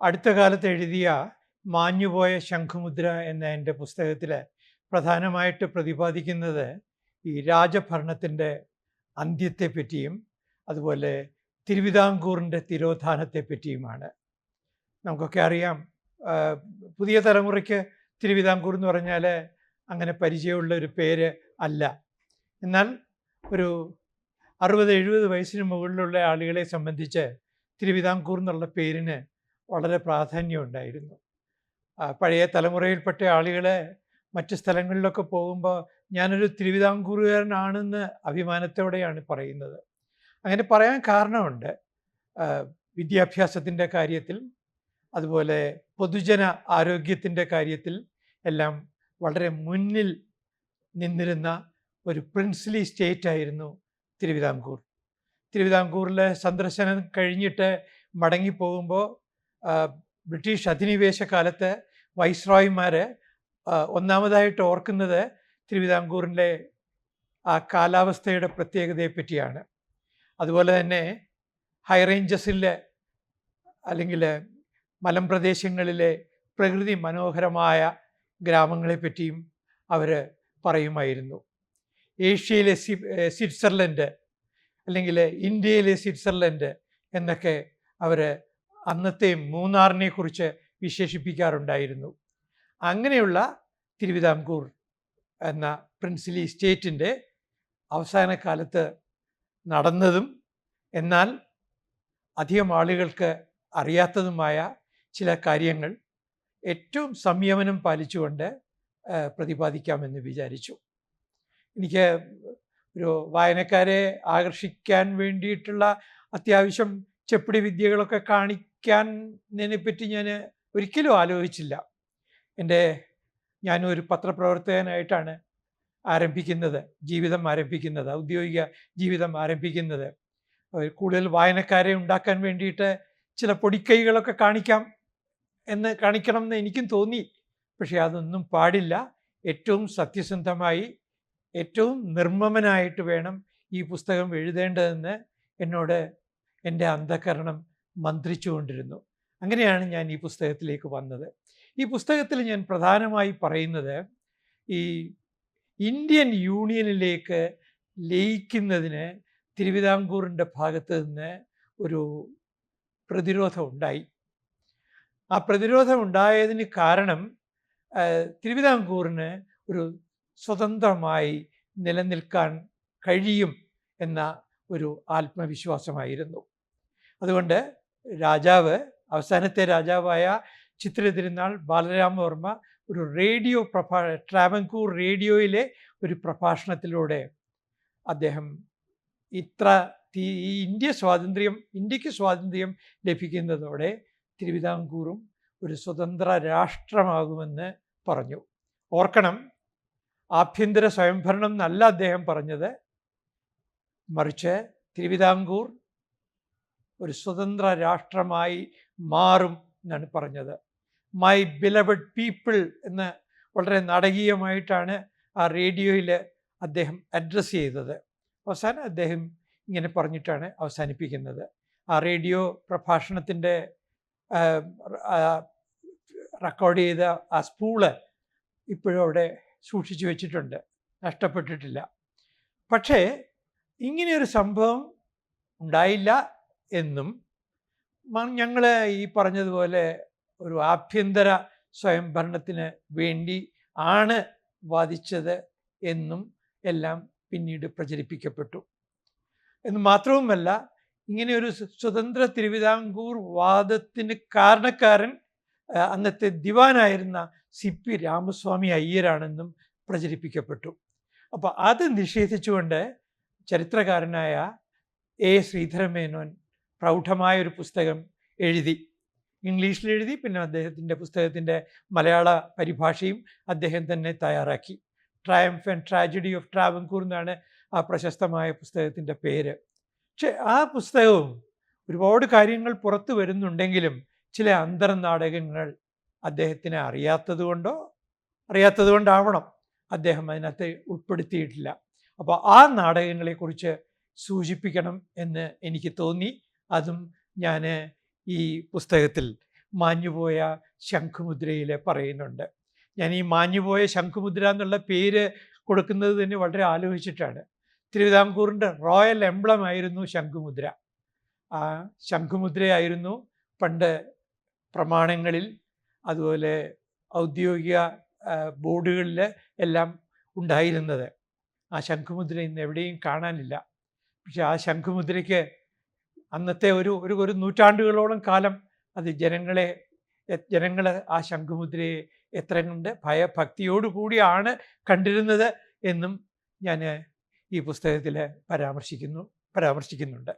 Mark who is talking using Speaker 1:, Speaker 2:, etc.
Speaker 1: അടുത്ത കാലത്ത് എഴുതിയ മാഞ്ഞുപോയ ശംഖുമുദ്ര എന്ന എൻ്റെ പുസ്തകത്തിൽ പ്രധാനമായിട്ട് പ്രതിപാദിക്കുന്നത് ഈ രാജഭരണത്തിൻ്റെ അന്ത്യത്തെപ്പറ്റിയും അതുപോലെ തിരുവിതാംകൂറിൻ്റെ തിരോധാനത്തെ പറ്റിയുമാണ്. നമുക്കൊക്കെ അറിയാം, പുതിയ തലമുറയ്ക്ക് തിരുവിതാംകൂർ എന്ന് പറഞ്ഞാൽ അങ്ങനെ പരിചയമുള്ള ഒരു പേര് അല്ല. എന്നാൽ ഒരു 60-70 വയസ്സിന് മുകളിലുള്ള ആളുകളെ സംബന്ധിച്ച് തിരുവിതാംകൂർ എന്നുള്ള പേരിന് വളരെ പ്രാധാന്യം ഉണ്ടായിരുന്നു. പഴയ തലമുറയിൽപ്പെട്ട ആളുകൾ മറ്റ് സ്ഥലങ്ങളിലൊക്കെ പോകുമ്പോൾ ഞാനൊരു തിരുവിതാംകൂറുകാരനാണെന്ന് അഭിമാനത്തോടെയാണ് പറയുന്നത്. അങ്ങനെ പറയാൻ കാരണമുണ്ട്. വിദ്യാഭ്യാസത്തിൻ്റെ കാര്യത്തിൽ, അതുപോലെ പൊതുജന ആരോഗ്യത്തിൻ്റെ കാര്യത്തിൽ എല്ലാം വളരെ മുന്നിൽ നിന്നിരുന്ന ഒരു പ്രിൻസ്ലി സ്റ്റേറ്റ് ആയിരുന്നു തിരുവിതാംകൂർ. തിരുവിതാംകൂറിലെ സന്ദർശനം കഴിഞ്ഞിട്ട് മടങ്ങിപ്പോകുമ്പോൾ ബ്രിട്ടീഷ് അധിനിവേശ കാലത്ത് വൈസ്രോയിമാർ ഒന്നാമതായിട്ട് ഓർക്കുന്നത് തിരുവിതാംകൂറിൻ്റെ ആ കാലാവസ്ഥയുടെ പ്രത്യേകതയെ പറ്റിയാണ്. അതുപോലെ തന്നെ ഹൈ റേഞ്ചസിലെ അല്ലെങ്കിൽ മലമ്പ്രദേശങ്ങളിലെ പ്രകൃതി മനോഹരമായ ഗ്രാമങ്ങളെപ്പറ്റിയും അവർ പറയുമായിരുന്നു. ഏഷ്യയിലെ സ്വിറ്റ്സർലൻഡ് അല്ലെങ്കിൽ ഇന്ത്യയിലെ സ്വിറ്റ്സർലൻഡ് എന്നൊക്കെ അവർ അന്നത്തെ മൂന്നാറിനെ കുറിച്ച് വിശേഷിപ്പിക്കാറുണ്ടായിരുന്നു. അങ്ങനെയുള്ള തിരുവിതാംകൂർ എന്ന പ്രിൻസ്ലി സ്റ്റേറ്റിൻ്റെ അവസാന കാലത്ത് നടന്നതും എന്നാൽ അധികം ആളുകൾക്ക് അറിയാത്തതുമായ ചില കാര്യങ്ങൾ ഏറ്റവും സംയമനം പാലിച്ചുകൊണ്ട് പ്രതിപാദിക്കാമെന്ന് വിചാരിച്ചു. എനിക്ക് ഒരു വായനക്കാരെ ആകർഷിക്കാൻ വേണ്ടിയിട്ടുള്ള അത്യാവശ്യം ചെപ്പിടി വിദ്യകളൊക്കെ കാണിക്കാനതിനെപ്പറ്റി ഞാൻ ഒരിക്കലും ആലോചിച്ചില്ല. ഞാനൊരു പത്രപ്രവർത്തകനായിട്ടാണ് ജീവിതം ആരംഭിക്കുന്നത്, ഔദ്യോഗിക ജീവിതം ആരംഭിക്കുന്നത്. കൂടുതൽ വായനക്കാരെ ഉണ്ടാക്കാൻ വേണ്ടിയിട്ട് ചില പൊടിക്കൈകളൊക്കെ കാണിക്കണം എന്ന് എനിക്കും തോന്നി. പക്ഷേ അതൊന്നും പാടില്ല. ഏറ്റവും സത്യസന്ധമായി, ഏറ്റവും നിർമ്മമനായിട്ട് വേണം ഈ പുസ്തകം എഴുതേണ്ടതെന്ന് എന്നോട് എൻ്റെ അന്ധകരണം മന്ത്രിച്ചുകൊണ്ടിരുന്നു. അങ്ങനെയാണ് ഞാൻ ഈ പുസ്തകത്തിലേക്ക് വന്നത്. ഈ പുസ്തകത്തിൽ ഞാൻ പ്രധാനമായി പറയുന്നത് ഈ ഇന്ത്യൻ യൂണിയനിലേക്ക് ലയിക്കുന്നതിന് തിരുവിതാംകൂറിൻ്റെ ഭാഗത്ത് നിന്ന് ഒരു പ്രതിരോധം ഉണ്ടായി. ആ പ്രതിരോധം ഉണ്ടായതിന് കാരണം തിരുവിതാംകൂറിന് ഒരു സ്വതന്ത്രമായി നിലനിൽക്കാൻ കഴിയും എന്ന ഒരു ആത്മവിശ്വാസമായിരുന്നു. അതുകൊണ്ട് അവസാനത്തെ രാജാവായ ചിത്ര തിരുനാൾ ബാലരാമവർമ്മ ഒരു ട്രാവൻകൂർ റേഡിയോയിലെ ഒരു പ്രഭാഷണത്തിലൂടെ അദ്ദേഹം ഇന്ത്യക്ക് സ്വാതന്ത്ര്യം ലഭിക്കുന്നതോടെ തിരുവിതാംകൂറും ഒരു സ്വതന്ത്ര രാഷ്ട്രമാകുമെന്ന് പറഞ്ഞു. ഓർക്കണം, ആഭ്യന്തര സ്വയംഭരണം എന്നല്ല അദ്ദേഹം പറഞ്ഞത്, മറിച്ച് തിരുവിതാംകൂർ ഒരു സ്വതന്ത്ര രാഷ്ട്രമായി മാറും എന്നാണ് പറഞ്ഞത്. മൈ ബിലവഡ് പീപ്പിൾ എന്ന് വളരെ നാടകീയമായിട്ടാണ് ആ റേഡിയോയിൽ അദ്ദേഹം അഡ്രസ്സ് ചെയ്തത്. അവസാനം അദ്ദേഹം ഇങ്ങനെ പറഞ്ഞിട്ടാണ് അവസാനിപ്പിക്കുന്നത്. ആ റേഡിയോ പ്രഭാഷണത്തിൻ്റെ റെക്കോർഡ് ചെയ്ത ആ സ്പൂള് ഇപ്പോഴും അവിടെ സൂക്ഷിച്ചു വെച്ചിട്ടുണ്ട്, നഷ്ടപ്പെട്ടിട്ടില്ല. പക്ഷേ ഇങ്ങനെയൊരു സംഭവം ഉണ്ടായില്ല എന്നും ഞങ്ങൾ ഈ പറഞ്ഞതുപോലെ ഒരു ആഭ്യന്തര സ്വയംഭരണത്തിന് വേണ്ടി ആണ് വാദിച്ചത് എന്നും എല്ലാം പിന്നീട് പ്രചരിപ്പിക്കപ്പെട്ടു. എന്ന് മാത്രവുമല്ല, ഇങ്ങനെയൊരു സ്വതന്ത്ര തിരുവിതാംകൂർ വാദത്തിന് കാരണക്കാരൻ അന്നത്തെ ദിവാനായിരുന്ന CP രാമസ്വാമി അയ്യരാണെന്നും പ്രചരിപ്പിക്കപ്പെട്ടു. അപ്പോൾ അത് നിഷേധിച്ചുകൊണ്ട് ചരിത്രകാരനായ A. ശ്രീധരമേനോൻ പ്രൗഢമായൊരു പുസ്തകം എഴുതി. ഇംഗ്ലീഷിലെഴുതി. പിന്നെ അദ്ദേഹത്തിൻ്റെ പുസ്തകത്തിൻ്റെ മലയാള പരിഭാഷയും അദ്ദേഹം തന്നെ തയ്യാറാക്കി. Triumph and tragedy of Travancore എന്നാണ് ആ പ്രശസ്തമായ പുസ്തകത്തിൻ്റെ പേര്. പക്ഷെ ആ പുസ്തകവും ഒരുപാട് കാര്യങ്ങൾ പുറത്തു വരുന്നുണ്ടെങ്കിലും ചില അന്തർനാടകങ്ങൾ അദ്ദേഹത്തിന് അറിയാത്തതുകൊണ്ടാവണം അദ്ദേഹം അതിനകത്ത് ഉൾപ്പെടുത്തിയിട്ടില്ല. അപ്പോൾ ആ നാടകങ്ങളെക്കുറിച്ച് സൂചിപ്പിക്കണം എന്ന് എനിക്ക് തോന്നി. അതും ഞാൻ ഈ പുസ്തകത്തിൽ മാഞ്ഞുപോയ ശംഖുമുദ്രയിൽ പറയുന്നുണ്ട്. ഞാൻ ഈ മാഞ്ഞുപോയ ശംഖുമുദ്ര എന്നുള്ള പേര് കൊടുക്കുന്നത് തന്നെ വളരെ ആലോചിച്ചിട്ടാണ്. തിരുവിതാംകൂറിൻ്റെ റോയൽ എംബ്ലം ആയിരുന്നു ശംഖുമുദ്ര. ആ ശംഖുമുദ്രയായിരുന്നു പണ്ട് പ്രമാണങ്ങളിൽ, അതുപോലെ ഔദ്യോഗിക ബോർഡുകളിൽ എല്ലാം ഉണ്ടായിരുന്നത്. ആ ശംഖുമുദ്ര ഇന്ന് എവിടെയും കാണാനില്ല. പക്ഷെ ആ ശംഖുമുദ്രയ്ക്ക് അന്നത്തെ ഒരു നൂറ്റാണ്ടുകളോളം കാലം അത് ജനങ്ങൾ ആ ശംഖുമുദ്രയെ എത്ര കണ്ട് ഭയഭക്തിയോടു കൂടിയാണ് കണ്ടിരുന്നത് എന്നും ഞാൻ ഈ പുസ്തകത്തിൽ പരാമർശിക്കുന്നുണ്ട്.